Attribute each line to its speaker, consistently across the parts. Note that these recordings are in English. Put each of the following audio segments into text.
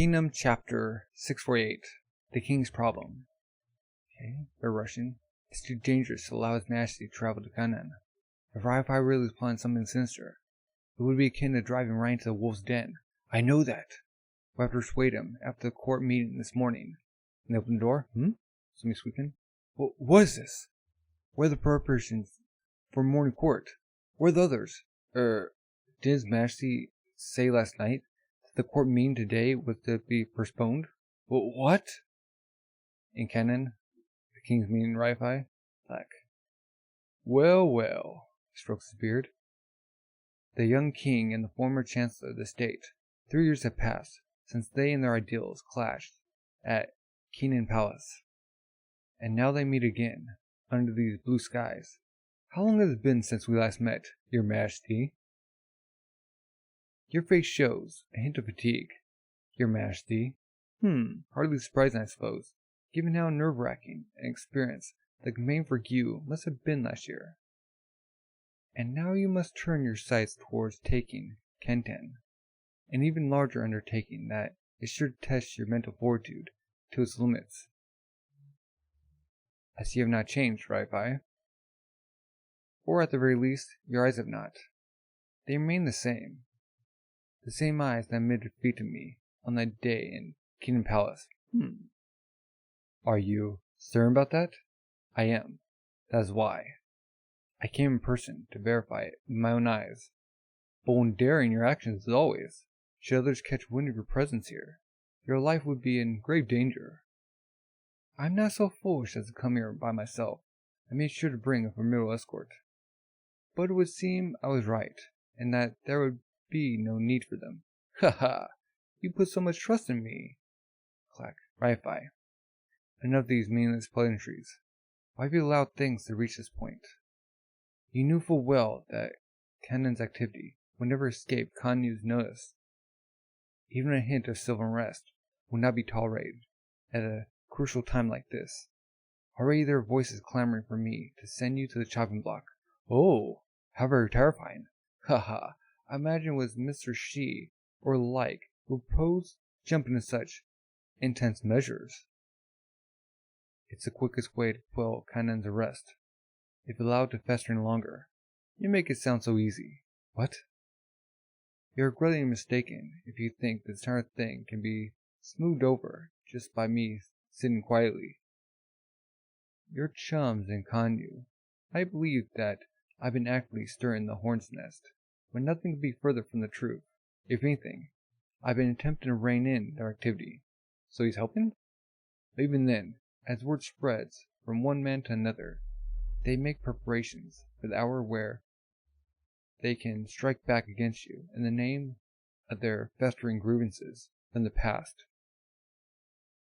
Speaker 1: Kingdom Chapter 648 The King's Problem. Okay, they're rushing. It's too dangerous to allow His Majesty to travel to Canaan. If Ryofui really is planning something sinister, it would be akin to driving right into the wolf's den. I know that. We'll have to persuade him after the court meeting this morning. And they open the door. Somebody sweeping. What is this? Where are the preparations for morning court? Where are the others? Did His Majesty say last night that the court meeting today was to be postponed? What? In Canaan, the king's meeting, Ryofui? Like, well, he strokes his beard. The young king and the former chancellor of the state. 3 years have passed since they and their ideals clashed at Canaan Palace. And now they meet again, under these blue skies. How long has it been since we last met, Your Majesty? Your face shows a hint of fatigue, Your Majesty. Hardly surprising, I suppose, given how nerve-wracking an experience the campaign for you must have been last year. And now you must turn your sights towards taking Kenton, an even larger undertaking that is sure to test your mental fortitude to its limits. I see you have not changed, Ryofui. Or at the very least, your eyes have not. They remain the same eyes that made defeat to me on that day in Kingdom Palace. Are you certain about that? I am. That is why. I came in person to verify it with my own eyes. Bold and daring your actions as always. Should others catch wind of your presence here, your life would be in grave danger. I am not so foolish as to come here by myself. I made sure to bring a formidable escort. But it would seem I was right, and that there would be no need for them. Ha! You put so much trust in me. Clack. Ryofui. Enough of these meaningless pleasantries. Why have you allowed things to reach this point? You knew full well that Canaan's activity would never escape Kanye's notice. Even a hint of civil unrest would not be tolerated at a crucial time like this. Already there are voices clamoring for me to send you to the chopping block. Oh, how very terrifying. I imagine it was Mr. Shi or the like who proposed jumping to such intense measures. It's the quickest way to quell Kanan's arrest. If allowed to fester any longer, you make it sound so easy. What? You're greatly mistaken if you think this entire thing can be smoothed over just by me sitting quietly. Your chums in Kanyu, I believe that I've been actively stirring the hornet's nest, when nothing could be further from the truth. If anything, I've been attempting to rein in their activity. So he's helping? But even then, as word spreads from one man to another, they make preparations for the hour where they can strike back against you in the name of their festering grievances from the past.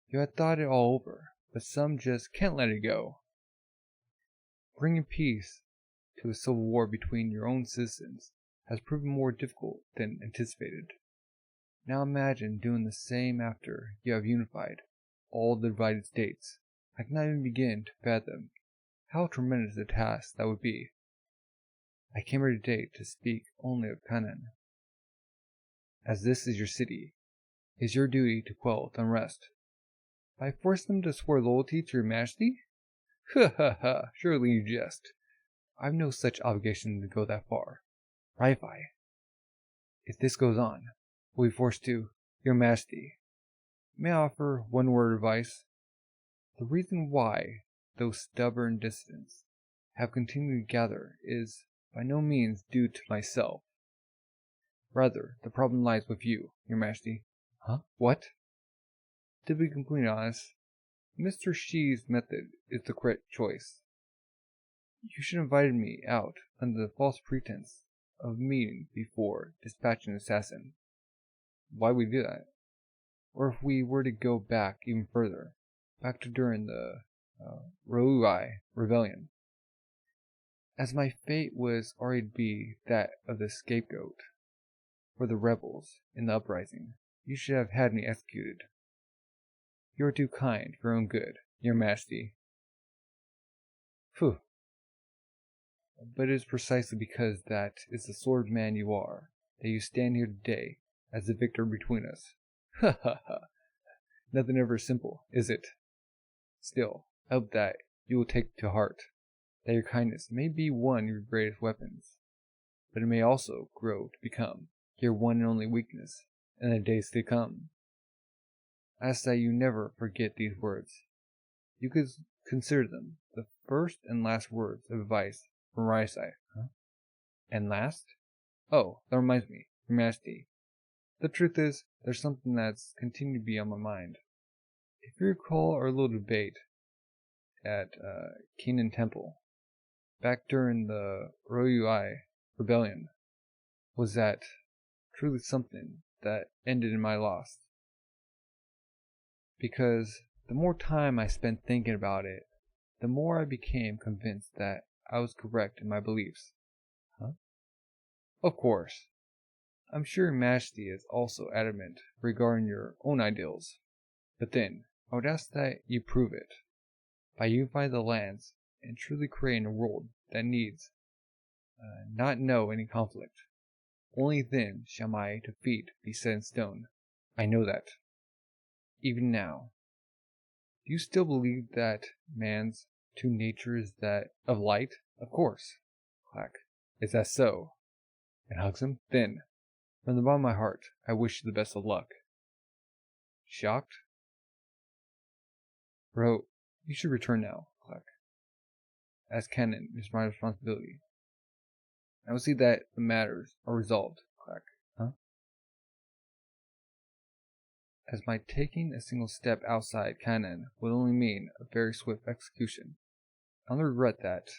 Speaker 1: You had thought it all over, but some just can't let it go. Bringing peace to a civil war between your own citizens has proven more difficult than anticipated. Now imagine doing the same after you have unified all the divided states. I cannot even begin to fathom how tremendous a task that would be. I came here today to speak only of Canaan. As this is your city, it is your duty to quell the unrest. By forcing them to swear loyalty to your majesty? Surely you jest. I have no such obligation to go that far. Ryofui, if this goes on, we'll be forced to, your majesty. May I offer one word of advice? The reason why those stubborn dissidents have continued to gather is by no means due to myself. Rather, the problem lies with you, your majesty. What? To be completely honest, Mr. Shi's method is the correct choice. You should have invited me out under the false pretense of meeting before dispatching an assassin. Why would we do that? Or if we were to go back even further, back to during the Ryoufui rebellion, as my fate was already to be that of the scapegoat for the rebels in the uprising, you should have had me executed. You are too kind for your own good, your majesty. Phew. But it is precisely because that is the sort of man you are that you stand here today as the victor between us. Ha ha ha. Nothing ever simple, is it? Still, I hope that you will take to heart that your kindness may be one of your greatest weapons, but it may also grow to become your one and only weakness in the days to come. I ask that you never forget these words. You could consider them the first and last words of advice from Ryofui. Huh? And last? Oh, that reminds me, Your Majesty. The truth is, there's something that's continued to be on my mind. If you recall our little debate at Keenan Temple, back during the Ryoufui rebellion, was that truly something that ended in my loss? Because the more time I spent thinking about it, the more I became convinced that I was correct in my beliefs. Huh? Of course, I'm sure Your Majesty is also adamant regarding your own ideals, but then I would ask that you prove it by unifying the lands and truly creating a world that needs not know any conflict. Only then shall my defeat be set in stone. I know that. Even now. Do you still believe that man's true nature is that of light? Of course. Clack. Is that so? And hugs him. Then, from the bottom of my heart, I wish you the best of luck. Shocked? Bro, you should return now. Clack. As canon is my responsibility. I will see that the matters are resolved. Clack. Huh? As my taking a single step outside canon would only mean a very swift execution. I only regret that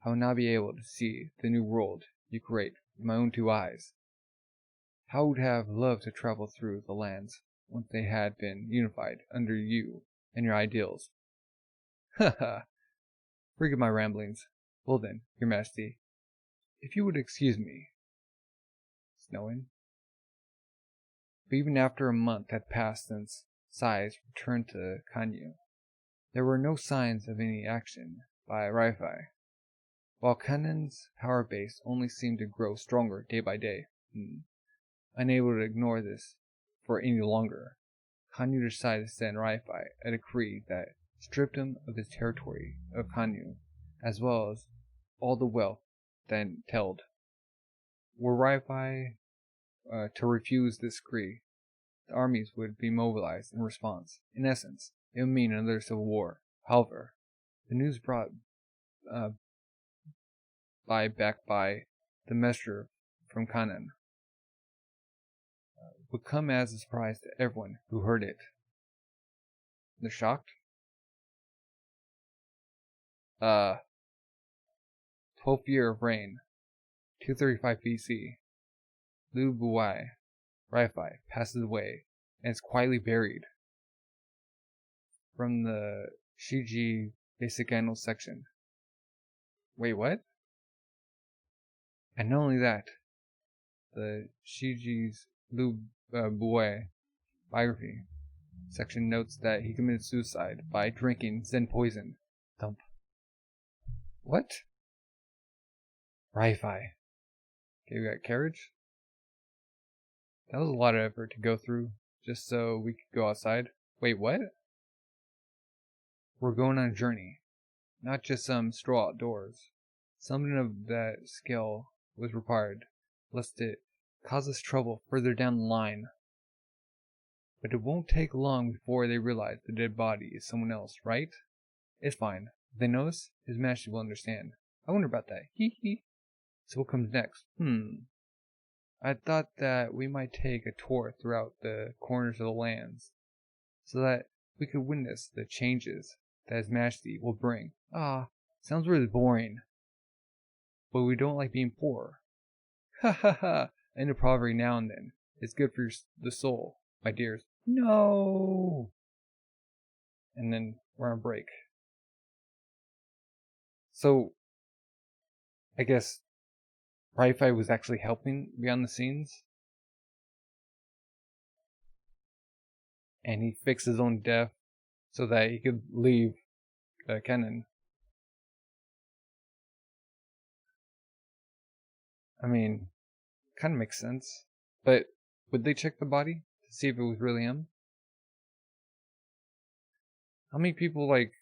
Speaker 1: I will not be able to see the new world you create with my own two eyes. How would have loved to travel through the lands once they had been unified under you and your ideals. Ha ha! Forgive my ramblings. Well then, Your Majesty, if you would excuse me. Snowing? But even after a month had passed since Sai's returned to Kanyu, there were no signs of any action by Ryofui, while Kanon's power base only seemed to grow stronger day by day. Unable to ignore this for any longer, Kanyu decided to send Ryofui a decree that stripped him of his territory of Kanyu, as well as all the wealth that entailed. Were Ryofui to refuse this decree, the armies would be mobilized in response. In essence, it would mean another civil war. However, the news brought back by the messenger from Kanan would come as a surprise to everyone who heard it. They're shocked. 12th year of reign, 235 BC. Liu Buai, Ryofui, passes away and is quietly buried. From the Shiji Basic Annals section. Wait, what? And not only that, the Shiji's Liu Buai biography section notes that he committed suicide by drinking Zen poison. Thump. What? Ryofui. Okay, we got carriage. That was a lot of effort to go through just so we could go outside. Wait, what? We're going on a journey, not just some stroll outdoors. Something of that scale was required, lest it cause us trouble further down the line. But it won't take long before they realize the dead body is someone else, right? It's fine. If they notice, His Majesty will understand. I wonder about that. Hee hee. So what comes next? I thought that we might take a tour throughout the corners of the lands, so that we could witness the changes that His Majesty will bring. Sounds really boring. But we don't like being poor. Ha ha ha! And a proverb now and then. It's good for the soul, my dears. No! And then we're on break. So, I guess Ryofui was actually helping behind the scenes. And he fixed his own death so that he could leave Kennen. I mean, kind of makes sense. But would they check the body to see if it was really him. How many people, like,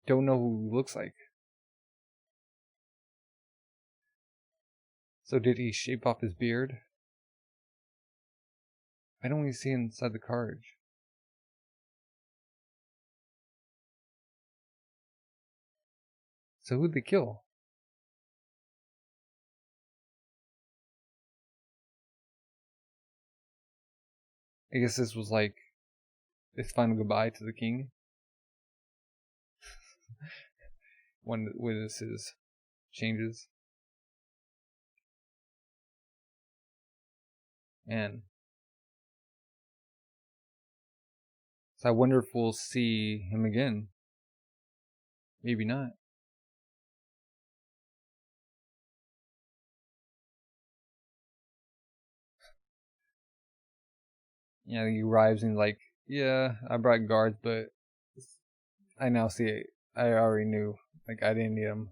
Speaker 1: don't know who he looks like? So did he shave off his beard? I don't really see inside the card. So who'd they kill? I guess this was like his final goodbye to the king. One that witnesses changes. And so I wonder if we'll see him again. Maybe not. Yeah, he arrives and like, yeah, I brought guards, but I now see it. I already knew. Like, I didn't need them.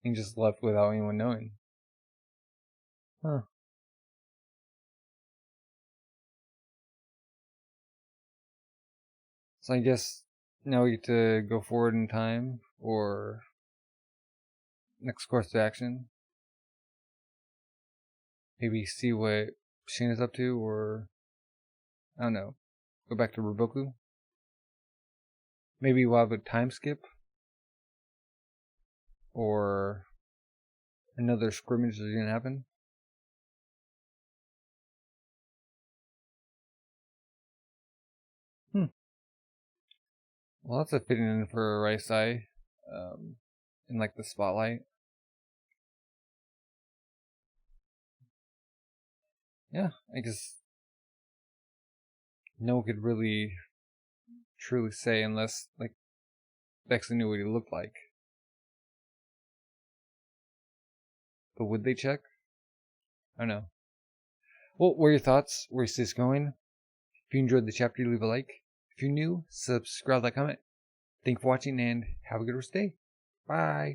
Speaker 1: He just left without anyone knowing. Huh. So I guess now we get to go forward in time, or next course of action. Maybe see what Shin is up to, or I don't know, go back to Ruboku. Maybe we'll have a time skip, or another scrimmage that didn't happen. Well, that's a fitting in for Ryofui, in like the spotlight. Yeah, I guess no one could really truly say unless like they actually knew what he looked like. But would they check? I don't know. Well, what are your thoughts? Where is this going? If you enjoyed the chapter, leave a like. If you're new, subscribe, like, comment. Thank you for watching, and have a good rest of the day. Bye.